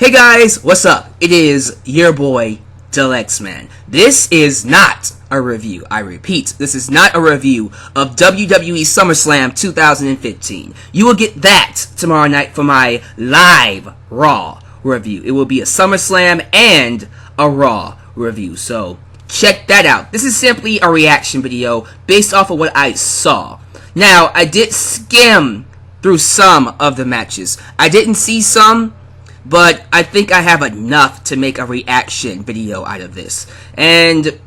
Hey guys, what's up? It is your boy, Deluxe Man. This is not a review. I repeat, this is not a review of WWE Summerslam 2015. You will get that tomorrow night for my live Raw review. It will be a SummerSlam and a Raw review, so check that out. This is simply a reaction video based off of what I saw. Now, I did skim through some of the matches. I didn't see some, but I think I have enough to make a reaction video out of this. And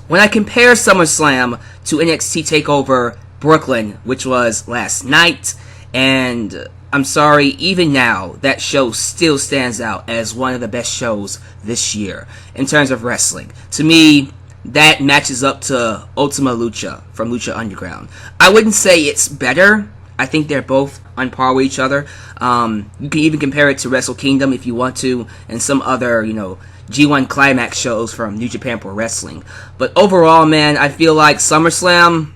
when I compare SummerSlam to NXT TakeOver Brooklyn, which was last night, and I'm sorry, even now, that show still stands out as one of the best shows this year in terms of wrestling. To me, that matches up to Ultima Lucha from Lucha Underground. I wouldn't say it's better. I think they're both on par with each other. You can even compare it to Wrestle Kingdom if you want to, and some other, G1 Climax shows from New Japan Pro Wrestling. But overall, man, I feel like SummerSlam,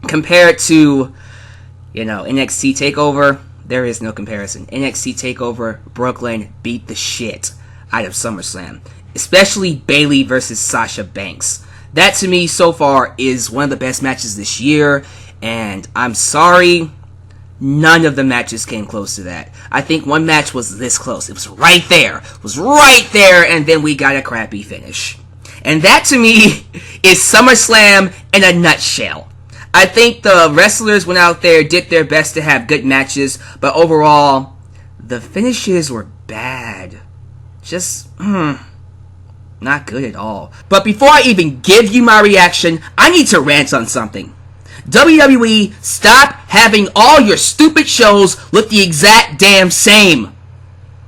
compared to, NXT TakeOver, there is no comparison. NXT TakeOver Brooklyn beat the shit out of SummerSlam. Especially Bayley versus Sasha Banks. That, to me, so far, is one of the best matches this year. And I'm sorry, none of the matches came close to that. I think one match was this close. It was right there. It was right there, and then we got a crappy finish. And that, to me, is SummerSlam in a nutshell. I think the wrestlers went out there, did their best to have good matches, but overall, the finishes were bad. Just, not good at all. But before I even give you my reaction, I need to rant on something. WWE, stop having all your stupid shows look the exact damn same.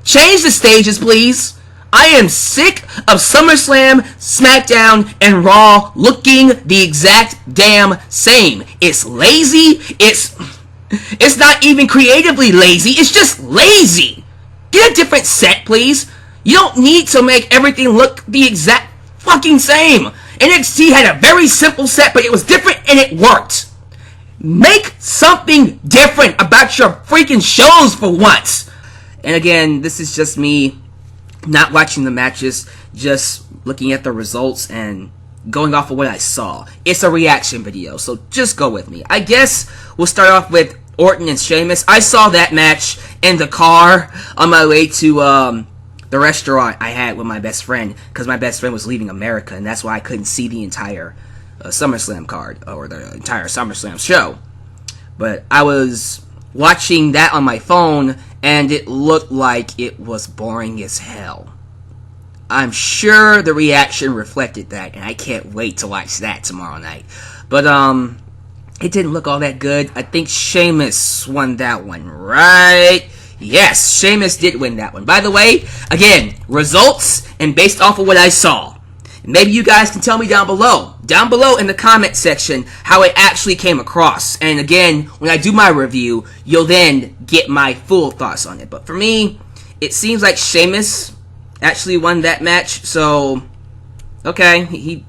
Change the stages, please. I am sick of SummerSlam, SmackDown, and Raw looking the exact damn same. It's lazy. It's not even creatively lazy. It's just lazy. Get a different set, please. You don't need to make everything look the exact fucking same. NXT had a very simple set, but it was different and it worked. Make something different about your freaking shows for once. And again, this is just me not watching the matches, just looking at the results and going off of what I saw. It's a reaction video, so just go with me. I guess we'll start off with Orton and Sheamus. I saw that match in the car on my way to the restaurant I had with my best friend, because my best friend was leaving America, and that's why I couldn't see the entire SummerSlam card, or the entire SummerSlam show. But I was watching that on my phone, and it looked like it was boring as hell. I'm sure the reaction reflected that, and I can't wait to watch that tomorrow night. But, it didn't look all that good. I think Sheamus won that one, right? Yes, Sheamus did win that one. By the way, again, results and based off of what I saw. Maybe you guys can tell me down below in the comment section, how it actually came across. And again, when I do my review, you'll then get my full thoughts on it. But for me, it seems like Sheamus actually won that match. So, okay, he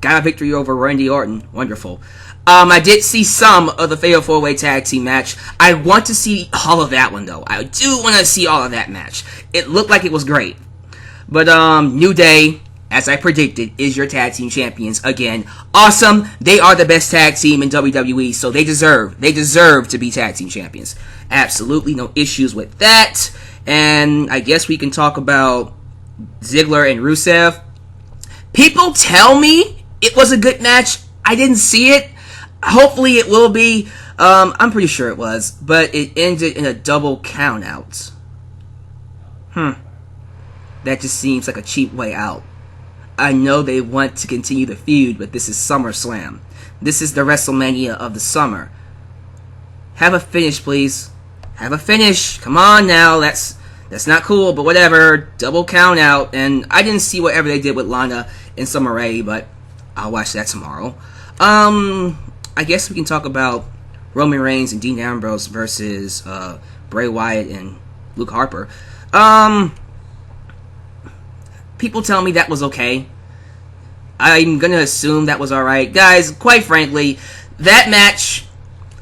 got a victory over Randy Orton. Wonderful. I did see some of the Fatal 4-Way Tag Team match. I want to see all of that one, though. I do want to see all of that match. It looked like it was great. But, New Day, as I predicted, is your tag team champions again. Awesome. They are the best tag team in WWE, so they deserve to be tag team champions. Absolutely no issues with that. And I guess we can talk about Ziggler and Rusev. People tell me it was a good match. I didn't see it. Hopefully it will be. I'm pretty sure it was, but it ended in a double count out. That just seems like a cheap way out. I know they want to continue the feud, but this is SummerSlam. This is the WrestleMania of the summer. Have a finish, please. Have a finish. Come on now. That's not cool, but whatever. Double count out. And I didn't see whatever they did with Lana and Summer Rae, but I'll watch that tomorrow. I guess we can talk about Roman Reigns and Dean Ambrose versus Bray Wyatt and Luke Harper. People tell me that was okay. I'm gonna assume that was alright. Guys, quite frankly, that match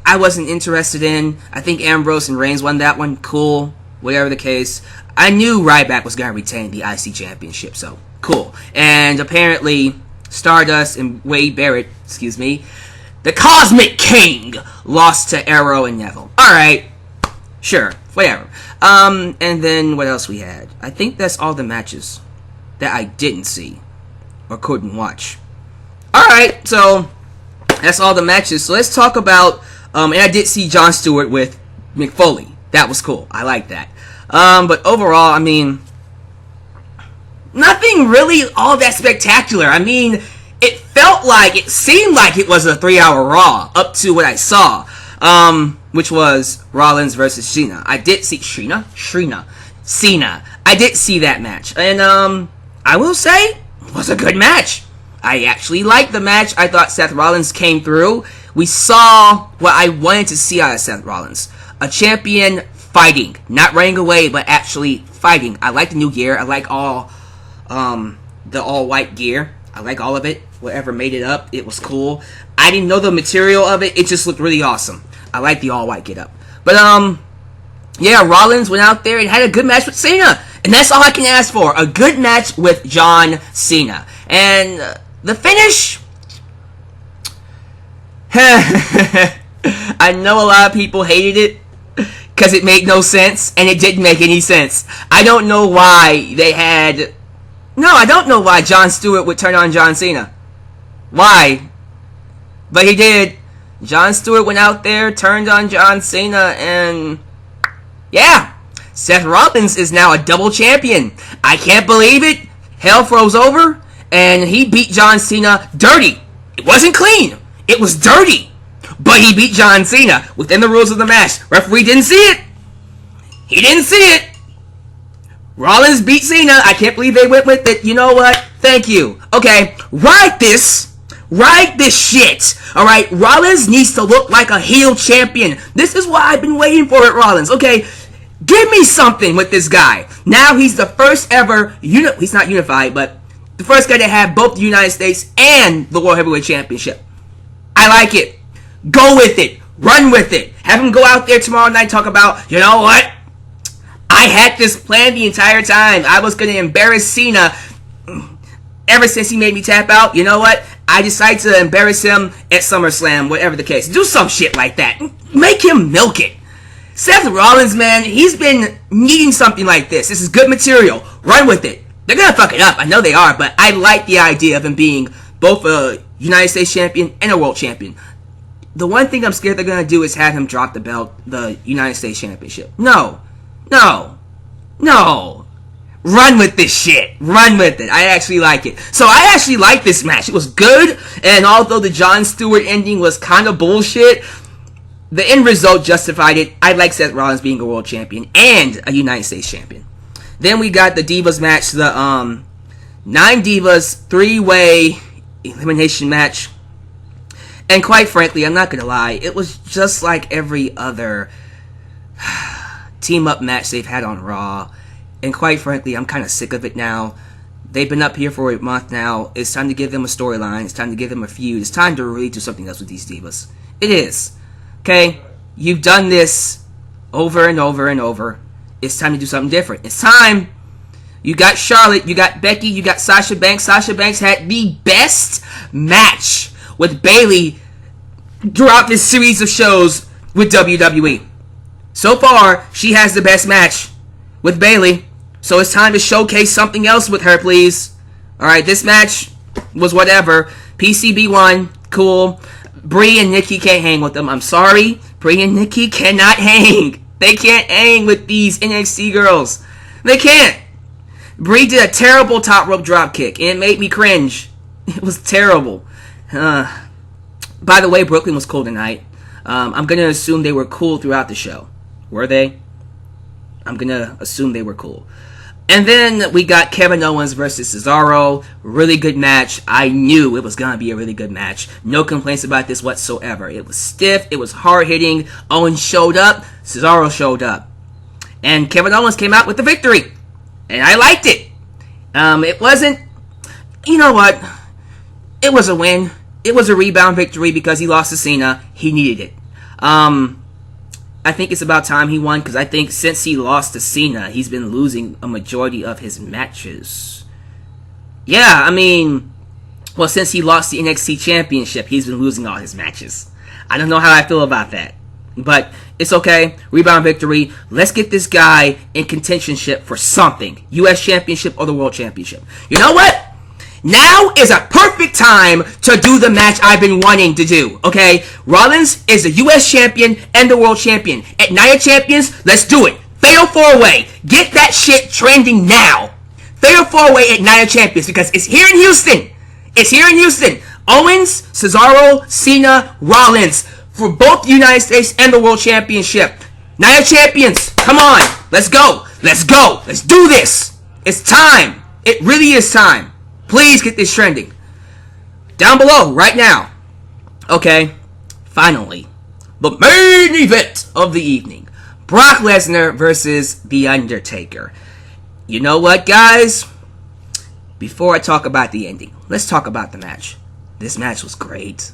I wasn't interested in. I think Ambrose and Reigns won that one. Cool. whatever the case. I knew Ryback was going to retain the IC Championship, so cool. And apparently, Stardust and Wade Barrett, the Cosmic King, lost to Arrow and Neville. Alright, sure, whatever. And then what else we had? I think that's all the matches that I didn't see or couldn't watch. Alright, so that's all the matches. So let's talk about, and I did see Jon Stewart with Mick Foley. That was cool. I like that. But overall, I mean, nothing really all that spectacular. I mean, it seemed like it was a 3-hour Raw up to what I saw, which was Rollins versus Cena. I did see Cena. I did see that match, and I will say it was a good match. I actually liked the match. I thought Seth Rollins came through. We saw what I wanted to see out of Seth Rollins. A champion fighting. Not running away, but actually fighting. I like the new gear. I like all the all-white gear. I like all of it. Whatever made it up, it was cool. I didn't know the material of it. It just looked really awesome. I like the all-white get-up. But, yeah, Rollins went out there and had a good match with Cena. And that's all I can ask for. A good match with John Cena. And the finish... I know a lot of people hated it because it made no sense, and it didn't make any sense. I don't know why they had... No, I don't know why Jon Stewart would turn on John Cena. Why? But he did. Jon Stewart went out there, turned on John Cena, and... yeah. Seth Rollins is now a double champion. I can't believe it. Hell froze over, and he beat John Cena dirty. It wasn't clean. It was dirty. But he beat John Cena within the rules of the match. Referee didn't see it. He didn't see it. Rollins beat Cena. I can't believe they went with it. You know what? Thank you. Okay, write this. Write this shit. Alright, Rollins needs to look like a heel champion. This is why I've been waiting for it, Rollins. Okay, give me something with this guy. Now he's the first ever, he's not unified, but the first guy to have both the United States and the World Heavyweight Championship. I like it. Go with it. Run with it. Have him go out there tomorrow night and talk about, you know what? I had this plan the entire time. I was going to embarrass Cena ever since he made me tap out. You know what? I decided to embarrass him at SummerSlam, whatever the case. Do some shit like that. Make him milk it. Seth Rollins, man, he's been needing something like this. This is good material. Run with it. They're going to fuck it up. I know they are, but I like the idea of him being both a United States champion and a world champion. The one thing I'm scared they're going to do is have him drop the belt, the United States Championship. No. Run with this shit. Run with it. I actually like it. So I actually like this match. It was good, and although the Jon Stewart ending was kind of bullshit, the end result justified it. I like Seth Rollins being a world champion and a United States champion. Then we got the Divas match, the 9 Divas 3-way elimination match. And quite frankly, I'm not going to lie, it was just like every other team-up match they've had on Raw. And quite frankly, I'm kind of sick of it now. They've been up here for a month now. It's time to give them a storyline. It's time to give them a feud. It's time to really do something else with these Divas. It is. Okay? You've done this over and over and over. It's time to do something different. It's time. You got Charlotte. You got Becky. You got Sasha Banks. Sasha Banks had the best match with Bayley throughout this series of shows with WWE. So far, she has the best match with Bayley. So it's time to showcase something else with her, please. Alright, this match was whatever. PCB won. Cool. Brie and Nikki can't hang with them. I'm sorry. Brie and Nikki cannot hang. They can't hang with these NXT girls. They can't. Brie did a terrible top rope drop kick, and it made me cringe. It was terrible. By the way, Brooklyn was cool tonight. I'm going to assume they were cool throughout the show. Were they? I'm going to assume they were cool. And then we got Kevin Owens versus Cesaro. Really good match. I knew it was going to be a really good match. No complaints about this whatsoever. It was stiff. It was hard-hitting. Owens showed up. Cesaro showed up. And Kevin Owens came out with the victory. And I liked it. It wasn't... You know what? It was a win. It was a rebound victory because he lost to Cena. He needed it. I think it's about time he won, because I think since he lost to Cena, he's been losing a majority of his matches. Yeah, I mean, well, since he lost the NXT Championship, he's been losing all his matches. I don't know how I feel about that, but it's okay. Rebound victory. Let's get this guy in contentionship for something. U.S. Championship or the World Championship. You know what? Now is a perfect time to do the match I've been wanting to do, okay? Rollins is the U.S. Champion and the World Champion. At Night of Champions, let's do it. Fatal 4-Way. Get that shit trending now. Fatal 4-Way at Night of Champions, because it's here in Houston. It's here in Houston. Owens, Cesaro, Cena, Rollins for both the United States and the World Championship. Night of Champions. Come on. Let's go. Let's go. Let's do this. It's time. It really is time. Please get this trending. Down below, right now. Okay, finally. The main event of the evening. Brock Lesnar versus The Undertaker. You know what, guys? Before I talk about the ending, let's talk about the match. This match was great.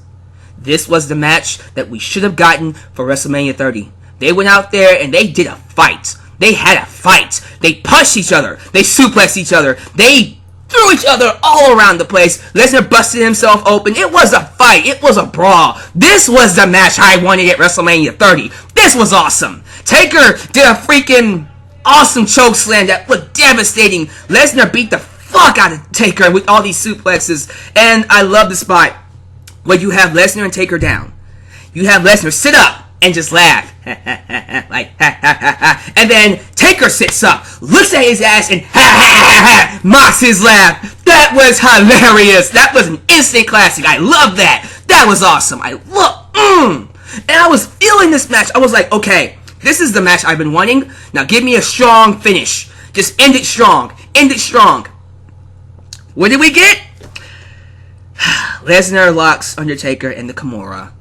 This was the match that we should have gotten for WrestleMania 30. They went out there and they did a fight. They had a fight. They punched each other. They suplexed each other. They threw each other all around the place. Lesnar busted himself open. It was a fight. It was a brawl. This was the match I wanted at WrestleMania 30. This was awesome. Taker did a freaking awesome choke slam that was devastating. Lesnar beat the fuck out of Taker with all these suplexes. And I love the spot where you have Lesnar and Taker down. You have Lesnar sit up and just laugh. Like, and then Taker sits up, looks at his ass, and mocks his laugh. That was hilarious. That was an instant classic. I love that. That was awesome. And I was feeling this match. I was like, okay, this is the match I've been wanting. Now give me a strong finish. Just end it strong. End it strong. What did we get? Lesnar locks Undertaker in the Kimura.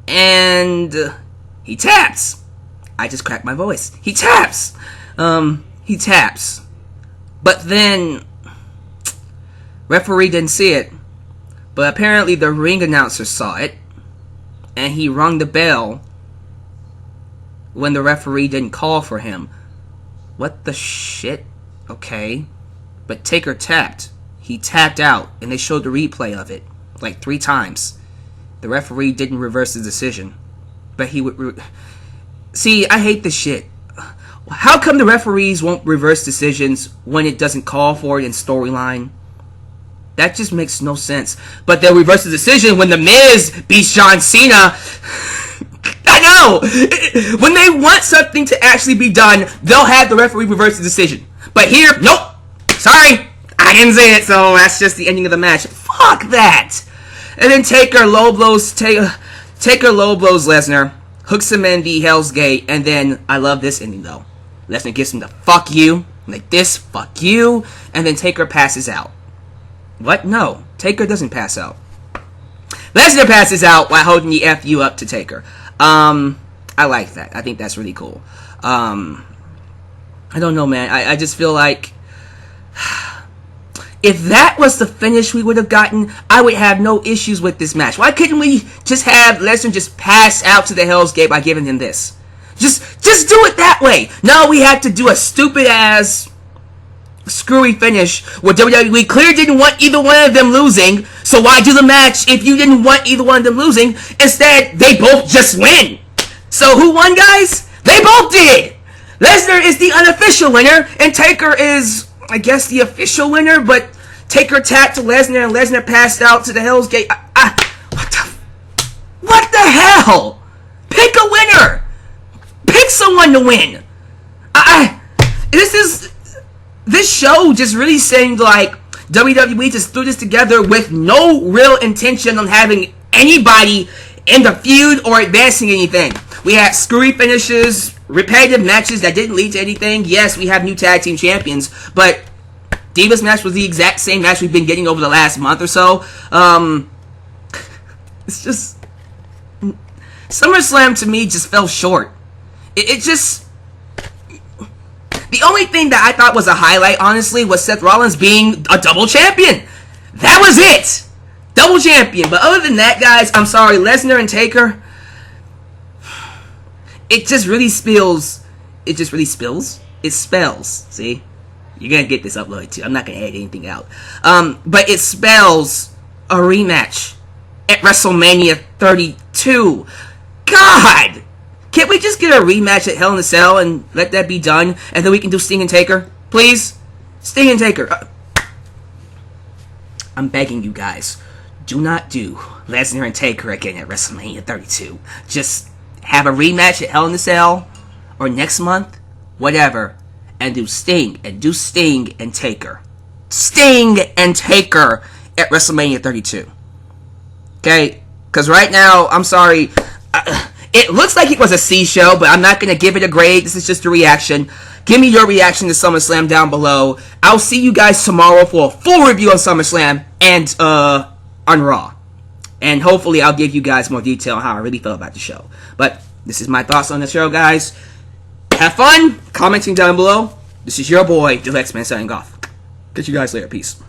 And he taps. I just cracked my voice. He taps. He taps. But then, referee didn't see it. But apparently the ring announcer saw it. And he rung the bell when the referee didn't call for him. What the shit? Okay. But Taker tapped. He tapped out. And they showed the replay of it. Like 3 times. The referee didn't reverse the decision. But he would... See, I hate this shit. How come the referees won't reverse decisions when it doesn't call for it in storyline? That just makes no sense. But they'll reverse the decision when The Miz beats John Cena. I know! When they want something to actually be done, they'll have the referee reverse the decision. But here, nope! Sorry! I didn't say it, so that's just the ending of the match. Fuck that! And then Taker low blows Lesnar, hooks him in the Hell's Gate, and then, I love this ending though. Lesnar gives him the fuck you, like this, fuck you, and then Taker passes out. What? No, Taker doesn't pass out. Lesnar passes out while holding the FU up to Taker. I like that. I think that's really cool. I don't know, man. I just feel like... If that was the finish we would have gotten, I would have no issues with this match. Why couldn't we just have Lesnar just pass out to the Hell's Gate by giving him this? Just do it that way. No, we had to do a stupid-ass, screwy finish where WWE clearly didn't want either one of them losing, so why do the match if you didn't want either one of them losing? Instead, they both just win. So who won, guys? They both did. Lesnar is the unofficial winner, and Taker is... I guess the official winner, but Taker tapped to Lesnar and Lesnar passed out to the Hell's Gate. What the hell? Pick a winner. Pick someone to win. This show just really seemed like WWE just threw this together with no real intention on having anybody in the feud or advancing anything. We had screwy finishes, repetitive matches that didn't lead to anything. Yes, we have new tag team champions, but Divas match was the exact same match we've been getting over the last month or so. It's just... SummerSlam to me just fell short. It just... The only thing that I thought was a highlight, honestly, was Seth Rollins being a double champion. That was it! Double champion. But other than that, guys, I'm sorry, Lesnar and Taker... it just really spills. It just really spills. It spells. See, you're gonna get this uploaded too. I'm not gonna add anything out. But it spells a rematch at WrestleMania 32. God, can't we just get a rematch at Hell in a Cell and let that be done, and then we can do Sting and Taker, please? Sting and Taker. I'm begging you guys, do not do Lesnar and Taker again at WrestleMania 32. Just have a rematch at Hell in a Cell, or next month, whatever, and do Sting and Taker. Sting and Taker at WrestleMania 32. Okay? Because right now, I'm sorry, it looks like it was a C show, but I'm not going to give it a grade. This is just a reaction. Give me your reaction to SummerSlam down below. I'll see you guys tomorrow for a full review on SummerSlam and on Raw. And hopefully I'll give you guys more detail on how I really felt about the show. But this is my thoughts on the show, guys. Have fun commenting down below. This is your boy, the X-Man, signing off. Catch you guys later. Peace.